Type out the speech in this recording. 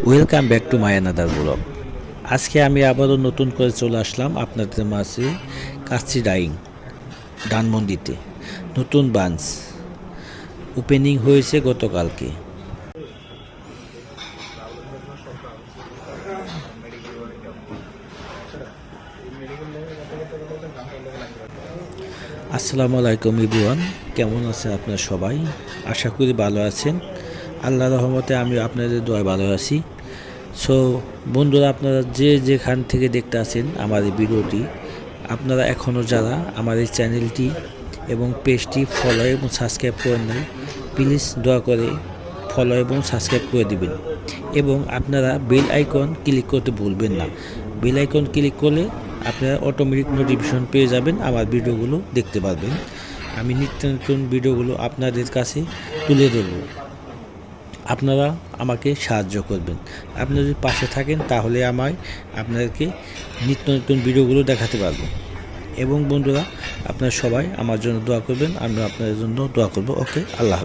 Welcome back to my another blog. আজকে আমি আবারও নতুন করে চলে আসলাম আপনাদের মাঝে কাচ্চি ডাইং ধানমন্ডিতে। নতুন ব্রাঞ্চ ওপেনিং হয়েছে গতকালকে। আসসালামু আলাইকুম এভরিওয়ান, কেমন আছেন আপনারা সবাই? আশা করি ভালো আছেন। আল্লাহর রহমতে আমি আপনাদের দোয়ায় ভালো আছি। সো বন্ধুরা, আপনারা যে যেখান থেকে দেখতে আছেন আমার এই ভিডিওটি, আপনারা এখনও যারা আমার এই চ্যানেলটি এবং পেজটি ফলো এবং সাবস্ক্রাইব করেন নাই, প্লিজ দয়া করে ফলো এবং সাবস্ক্রাইব করে দিবেন এবং আপনারা বেল আইকন ক্লিক করতে ভুলবেন না। বেল আইকন ক্লিক করলে আপনারা অটোমেটিক নোটিফিকেশন পেয়ে যাবেন, আমার ভিডিওগুলো দেখতে পারবেন। আমি নিত্য নতুন ভিডিওগুলো আপনাদের কাছে তুলে ধরব। আপনারা আমাকে সাহায্য করবেন। আপনারা যদি পাশে থাকেন তাহলে আপনাদেরকে নিত্য নতুন ভিডিওগুলো দেখাতে পারবো। এবং বন্ধুরা, আপনারা সবাই আমার জন্য দোয়া করবেন, আমি আপনাদের জন্য দোয়া করব। ওকে, আল্লাহ।